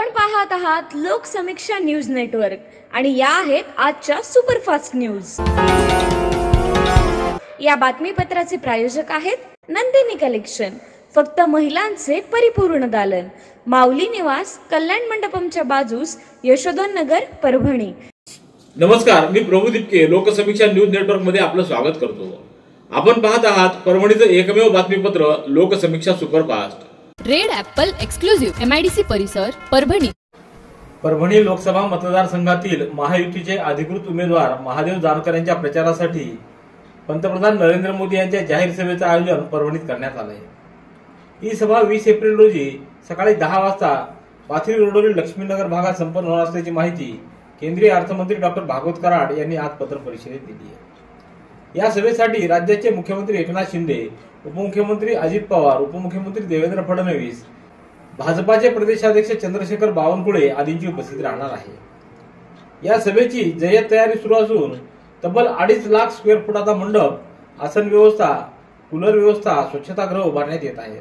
आपण पाहत आहात लोकसमीक्षा न्यूज नेटवर्क आणि या आहेत आजच्या सुपरफास्ट न्यूज। या बातमीपत्राचे प्रायोजक आहेत नंदिनी कलेक्शन, फक्त महिलांचे परिपूर्ण दालन, माऊली निवास, कल्याण मंडपमच्या बाजूस, यशोधन नगर, परभणी। नमस्कार, मी प्रभू दिपके लोकसमीक्षा न्यूज नेटवर्क मध्ये आपलं स्वागत करतो। आपण पाहत आहात परभणीचं एकमेव बातमीपत्र Loksamiksha superfast. Red Apple exclusive MIDC परिसर, परभणी। परभणी लोकसभा मतदारसंघातील महायुतीचे अधिकृत उमेदवार महादेव जानकर यांच्या प्रचारासाठी पंतप्रधान नरेंद्र मोदी यांच्या जाहीर सभेचं आयोजन परभणीत करण्यात आलं आहे। ही सभा 20 एप्रिल रोजी सकाळी 10 वाजता पाथरी रोडवरील लक्ष्मीनगर भागात संपन्न होणार असल्याची माहिती केंद्रीय अर्थमंत्री डॉक्टर भागवत कराड यांनी आज पत्रपरिषदेत दिली आहे। या सभेसाठी राज्याचे मुख्यमंत्री एकनाथ शिंदे, उपमुख्यमंत्री अजित पवार, उपमुख्यमंत्री देवेंद्र फडणवीस, भाजपाचे प्रदेशाध्यक्ष चंद्रशेखर बावनकुळे आदींची उपस्थिती राहणार आहे। या सभेची जय्यत तयारी सुरू असून तब्बल 2.5 लाख स्क्वेअर फुटाचा मंडप, आसन व्यवस्था, कूलर व्यवस्था, स्वच्छतागृह उभारण्यात येत आहे।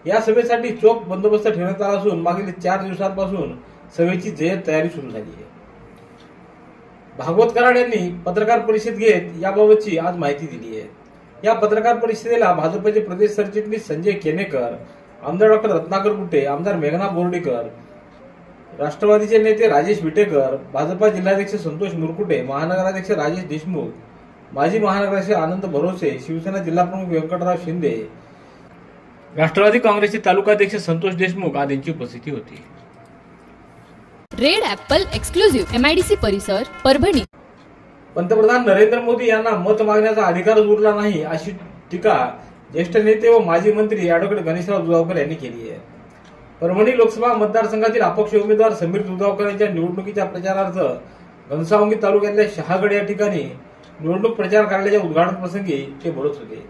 या सभेसाठी चोख बंदोबस्त ठेवण्यात आला असून मागील 4 दिवसांपासून सभेची जय्यत तयारी सुरू झाली आहे। भागवत कराड यांनी पत्रकार परिषद घेत याबाबतची आज माहिती दिली आहे। या पत्रकार परिषदेला भाजपचे प्रदेश सरचिटणीस संजय केनेकर, आमदार डॉक्टर रत्नाकर कुटे, आमदार मेघना बोर्डीकर, राष्ट्रवादीचे नेते राजेश विटेकर, भाजपा जिल्हाध्यक्ष संतोष मुरकुटे, महानगराध्यक्ष राजेश देशमुख, माजी महानगराध्यक्ष आनंद भरोसे, शिवसेना जिल्हाप्रमुख व्यंकटराव शिंदे, राष्ट्रवादी काँग्रेसचे तालुकाध्यक्ष संतोष देशमुख आदींची उपस्थिती होती। रेड ॲपल एक्सक्लुझिव्ह MIDC परिसर, परभणी। पंतप्रधान नरेंद्र मोदी यांना मत मागण्याचा अधिकारच उरला नाही अशी टीका ज्येष्ठ नेते व माजी मंत्री ॲडव्होकेट गणेशराव दुधावकर यांनी केली आहे। परभणी लोकसभा मतदारसंघातील अपक्ष उमेदवार समीर दुधावकर यांच्या निवडणुकीच्या प्रचारार्थ घनसावंगी तालुक्यातल्या शहागड या ठिकाणी निवडणूक प्रचार कार्यालयाच्या उद्घाटन प्रसंगी ते बोलत होते।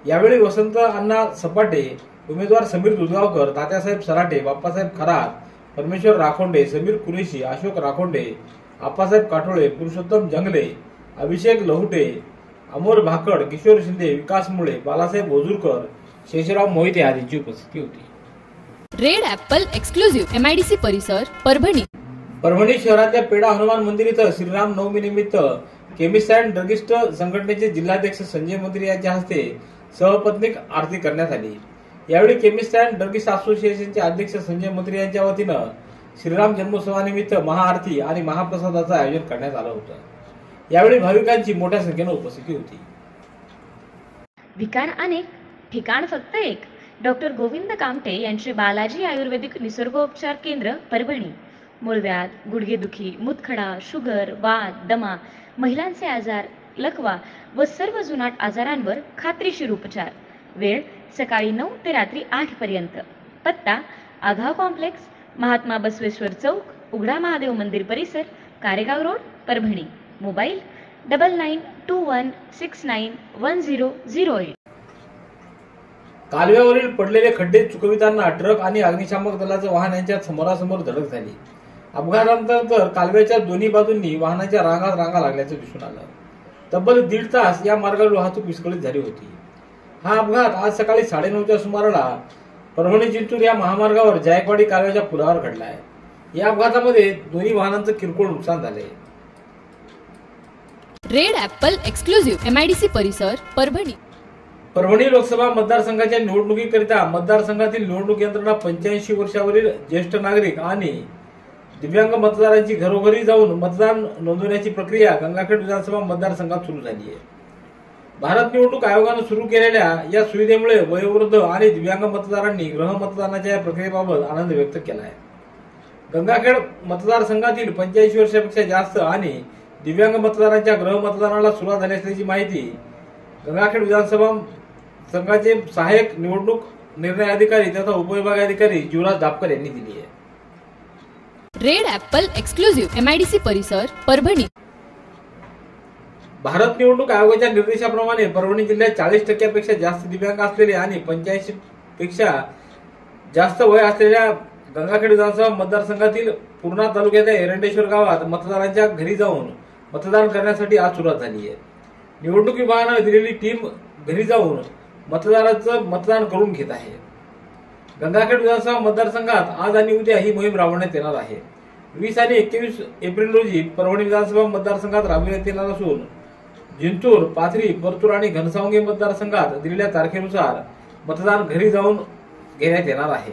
यावेळी वसंत अण्णा सपाटे, उमेदवार समीर दुधावकर, तात्यासाहेब सराटे, बाप्पासाहेब खरात, परमेश्वर राखोंडे, समीर कुरेशी, अशोक राखोंडे, आप्पासाहेब काठोळे, पुरुषोत्तम जंगले, अभिषेक लहुटे, अमोल भाकड, किशोर शिंदे, विकास मुळे, बालासाहेब ओझुरकर, शेषराव मोहिते आदींची उपस्थिती होती। रेड ॲपल एक्सक्लुझिव्ह MIDC परिसर, परभणी। परभणी शहरातल्या पेडा हनुमान मंदिर इथं श्रीराम नवमी निमित्त केमिस्ट अँड ड्रगिस्ट संघटनेचे जिल्हाध्यक्ष संजय मंत्री यांच्या हस्ते सहपत्नीक आरती करण्यात आली। यावेळी केमिस्ट अँड ड्रगिस्ट असोसिएशनचे अध्यक्ष संजय मंत्री यांच्या वतीनं श्रीराम जन्मोत्सवानिमित्त महाआरती आणि महाप्रसादाचं आयोजन करण्यात आलं होतं। यावेळी भाविकांची मोठ्या संख्येने उपस्थिती होती। ठिकाण अनेक, ठिकाण फक्त एक। डॉक्टर गोविंद कामटे यांचे बालाजी आयुर्वेदिक निसर्गोपचार केंद्र, परभणी। मूळव्याध, गुडघेदुखी, मुतखडा, शुगर, वात, दमा, महिलांचे आजार, लकवा व सर्व जुनाट आजारांवर खात्रीशीर उपचार। वेळ सकाळी 9 ते रात्री 8 पर्यंत। पत्ता आघाव कॉम्प्लेक्स, महात्मा बसवेश्वर चौक, उघडा महादेव मंदिर परिसर, कारेगाव रोड, परभणी। मोबाईल 9921691008। कालव्यावरील पडलेले खड्डे चुकविताना ट्रक आणि अग्निशामक दलाचं वाहन यांच्यात समोरासमोर धडक झाली। अपघातानंतर कालव्याच्या दोन्ही बाजूंनी वाहनाच्या रांगा लागल्याचं दिसून आलं। तब्बल 1.5 तास या मार्गावर वाहतूक विस्कळीत झाली होती। हा अपघात आज सकाळी 9:30च्या सुमाराला परभणी जिंतूर या महामार्गावर जायकवाडी कालव्याच्या पुलावर घडला आहे। या अपघातामध्ये दोन्ही वाहनांचं किरकोळ नुकसान झाले। रेड ॲपल एक्सक्लुझिव्ह MIDC परिसर, परभणी। परभणी लोकसभा मतदारसंघाच्या निवडणुकीकरिता मतदारसंघातील निवडणूक यंत्रणा 85 वर्षावरील ज्येष्ठ नागरिक आणि दिव्यांग मतदारांची घरोघरी जाऊन मतदान नोंदवण्याची प्रक्रिया गंगाखेड विधानसभा मतदारसंघात सुरू झाली आहे। भारत निवडणूक आयोगानं सुरू केलेल्या या सुविधेमुळे वयोवृद्ध आणि दिव्यांग मतदारांनी गृह मतदानाच्या या प्रक्रियेबाबत आनंद व्यक्त केला आहे। गंगाखेड मतदारसंघातील 85 वर्षापेक्षा जास्त आणि दिव्यांग मतदारांच्या गृह मतदानाला सुरुवात झाली असल्याची माहिती गंगाखेड विधानसभा संघाचे सहाय्यक निवडणूक निर्णय अधिकारी तथा उपविभाग अधिकारी जीवराज दापकर यांनी दिली आहे। रेड ॲपल एक्सक्लुझिव्ह MIDC परिसर, परभणी। भारत निवडणूक आयोगाच्या निर्देशाप्रमाणे परभणी जिल्ह्यात 40% जास्त दिव्यांग असलेले आणि 85 पेक्षा जास्त वय असलेल्या गंगाखेड विधानसभा मतदारसंघातील पूर्णा तालुक्याच्या एरंडेश्वर गावात मतदारांच्या घरी जाऊन मतदान करण्यासाठी आज सुरुवात झाली आहे। निवडणूक विभागानं दिलेली टीम घरी जाऊन मतदारांचं मतदान करून घेत आहे। गंगाखेड विधानसभा मतदारसंघात आज आणि उद्या ही मोहीम राबवण्यात येणार आहे। 20 आणि 21 एप्रिल रोजी परभणी विधानसभा मतदारसंघात राबविण्यात येणार असून जिंतूर, पाथरी, परतूर आणि घनसावंगी मतदारसंघात दिलेल्या तारखेनुसार मतदान घरी जाऊन घेण्यात येणार आहे।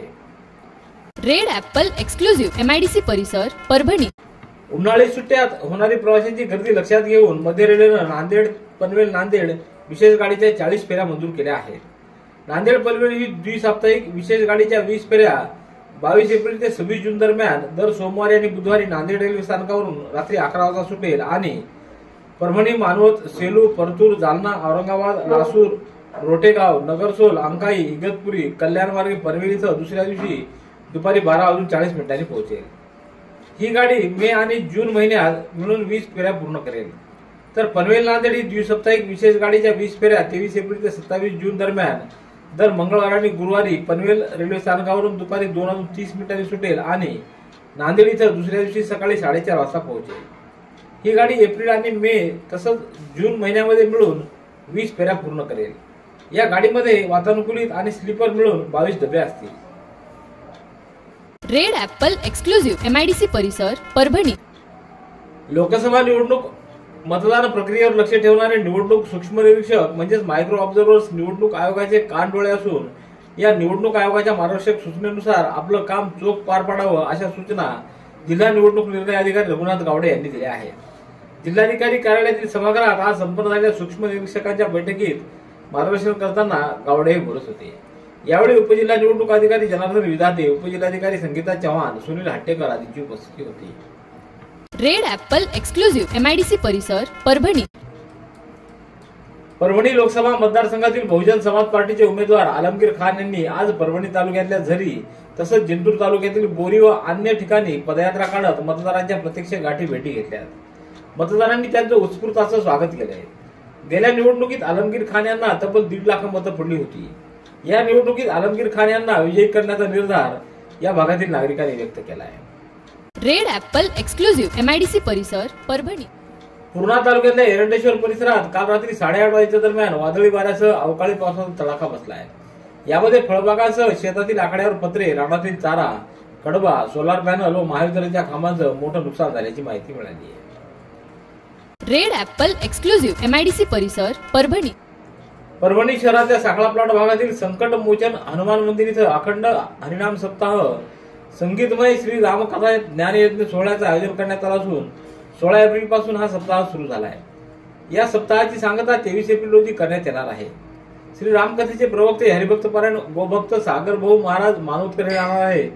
रेड ॲपल एक्सक्लुझिव्ह MIDC परिसर परभणी। उन्हाळी सुट्ट्यात होणारी प्रवाशांची गर्दी लक्षात घेऊन मध्य रेल्वेनं नांदेड पनवेल नांदेड विशेष गाडीच्या 40 फेऱ्या मंजूर केल्या आहेत। नांदेड पनवेल ही द्विसाप्ताहिक विशेष गाडीच्या 20 फेऱ्या 22 एप्रिल ते 26 जून दरम्यान दर सोमवारी आणि बुधवारी नांदेड रेल्वे स्थानकावरून रात्री 11 वाजता सुटेल आणि परभणी, मानवत, सेलू, परतूर, जालना, औरंगाबाद, लासूर, रोटेगाव, नगरसोल, अंकाई, इगतपुरी, कल्याण मार्गे पनवेल इथं दुसऱ्या दिवशी दुपारी 12:40 पोहोचेल। ही गाडी मे आणि जून महिन्यात मिळून 20 फेऱ्या पूर्ण करेल। तर पनवेल नांदेड ही द्विसाप्ताहिक विशेष गाडीच्या 20 फेऱ्या 23 एप्रिल ते 27 जून दरम्यान दर मंगळवार आणि गुरुवारी पनवेल रेल्वे स्थानकावरून दुपारी 2:30 सुटेल आणि नांदेड इथं दुसऱ्या दिवशी सकाळी 4:30 वाजता पोहोचेल। ही गाडी एप्रिल आणि मे तसंच जून महिन्यामध्ये मिळून 20 फेऱ्या पूर्ण करेल। या गाडीमध्ये वातानुकूलित आणि स्लीपर मिळून 22 डबे असतील। रेड ॲपल एक्सक्लुझिव्ह MIDC परिसर परभणी। लोकसभा निवडणूक मतदान प्रक्रियेवर लक्ष ठेवणारे निवडणूक सूक्ष्म निरीक्षक म्हणजेच मायक्रो ऑब्झर्व्हर्स निवडणूक आयोगाचे कान डोळे असून या निवडणूक आयोगाच्या मार्गदर्शक सूचनेनुसार आपलं काम चोख पार पाडावं अशा सूचना जिल्हा निवडणूक निर्णय अधिकारी रघुनाथ गावडे यांनी दिल्या आहेत। जिल्हाधिकारी कार्यालयातील सभागृहात आज संपन्न झालेल्या सूक्ष्म निरीक्षकांच्या बैठकीत मार्गदर्शन करताना गावडे हे बोलत होते। यावेळी उपजिल्हा निवडणूक अधिकारी जनार्दन विधाते, उपजिल्हाधिकारी संगीता चव्हाण, सुनील हट्टेकर आदींची उपस्थिती होती। रेड ॲपल एक्सक्लुझिव्ह MIDC परिसर परभणी। परभणी लोकसभा मतदारसंघातील बहुजन समाज पार्टीचे उमेदवार आलमगीर खान यांनी आज परभणी तालुक्यातल्या झरी तसंच जिंतूर तालुक्यातील बोरी व अन्य ठिकाणी पदयात्रा काढत मतदारांच्या प्रत्यक्ष गाठी भेटी घेतल्यात। मतदारांनी त्यांचं उत्स्फूर्त असं स्वागत केलंय। गेल्या निवडणुकीत आलमगीर खान यांना तब्बल 1.5 लाख मतं पडली होती। या निवडणुकीत आलमगीर खान यांना विजयी करण्याचा निर्धार या भागातील नागरिकांनी व्यक्त केला आहे। रेड ॲपल एक्सक्लुझिव्ह MIDC परिसर परभणी। पूर्णा तालुक्यातल्या एरंडेश्वर परिसरात काल रात्री 8:30 वाजेच्या दरम्यान वादळी वाऱ्यासह अवकाळी पावसाचा तडाखा बसलाय। यामध्ये फळबागासह शेतातील आकड्यावर पत्रे, रानातील चारा, कडबा, सोलार पॅनल व महावितरणच्या खांबांचं मोठं नुकसान झाल्याची माहिती मिळाली आहे। रेड ॲपल एक्सक्लुझिव्ह MIDC परिसर परभणी। परभणी शहरातल्या साखळा प्लॉट भागातील संकट मोचन हनुमान मंदिर इथं अखंड हरिनाम सप्ताह संगीतमय श्री रामकथा ज्ञानयज्ञ सोहळ्याचं आयोजन करण्यात आलं असून 16 एप्रिल पासून हा सप्ताह सुरू झाला आहे। या सप्ताहाची सांगता 23 एप्रिल रोजी करण्यात येणार आहे। श्री रामकथेचे प्रवक्ते हरिभक्त पारायण गोभक्त सागर भाऊ महाराज मानवतकर राहणार आहेत,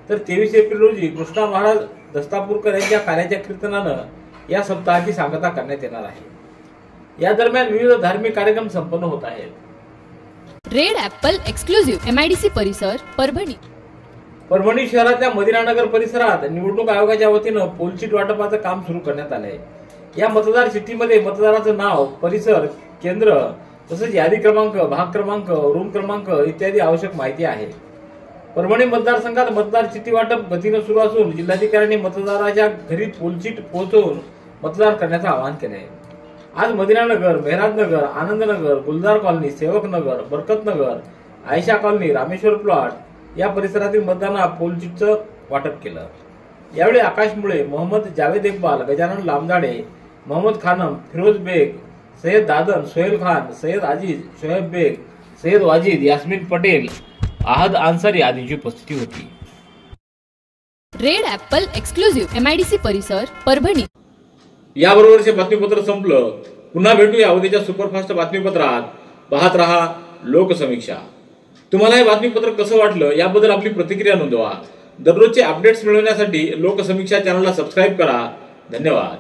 तर 23 एप्रिल रोजी कृष्णा महाराज दस्तापूरकर यांच्या कार्याच्या कीर्तनानं या सप्ताहाची सांगता करण्यात येणार आहे। या दरम्यान विविध धार्मिक कार्यक्रम संपन्न होत आहेत। रेड ॲपल एक्सक्लुझिव्ह MIDC परिसर परभणी। परभणी शहरातल्या मदिनानगर परिसरात निवडणूक आयोगाच्या वतीनं पोलचीट वाटपाचं काम सुरू करण्यात आलंय। या मतदार चिठ्ठीमध्ये मतदाराचं नाव, परिसर, केंद्र तसंच यादी क्रमांक, भाग क्रमांक, रूम क्रमांक इत्यादी आवश्यक माहिती आहे। परभणी मतदारसंघात मतदार चिठ्ठी वाटप गतीनं सुरू असून जिल्हाधिकाऱ्यांनी मतदाराच्या घरी पोलचीट पोहोचवून मतदान करण्याचं आवाहन केलंय। आज मदिनानगर, मेहराजनगर, आनंदनगर, गुलजार कॉलनी, सेवक नगर, बरकत नगर, आयशा कॉलनी, रामेश्वर प्लॉट या परिसरातील मतदारांना पोलचीटचं वाटप केलं। यावेळी आकाश मुळे, मोहम्मद जावेद इक्बाल, गजानन लामजाडे, मोहम्मद खानम, फिरोज बेग, सय्यद दादन, सोहेल खान, सय्यद आजीज, शोएब बेग, सय्यद वाजिद, यास्मीन पटेल, आहद अन्सारी आदींची उपस्थिती होती। रेड ॲपल एक्सक्लुझिव्ह MIDC परिसर परभणी। याबरोबरचे बातमीपत्र संपलं। पुन्हा भेटूया उद्याच्या सुपरफास्ट बातमीपत्रात। पाहत रहा लोकसमीक्षा। तुम्हाला हे बातमीपत्र कसं वाटलं याबद्दल आपली प्रतिक्रिया नोंदवा। दररोजचे अपडेट्स मिळवण्यासाठी लोकसमीक्षा चॅनलला सबस्क्राईब करा। धन्यवाद।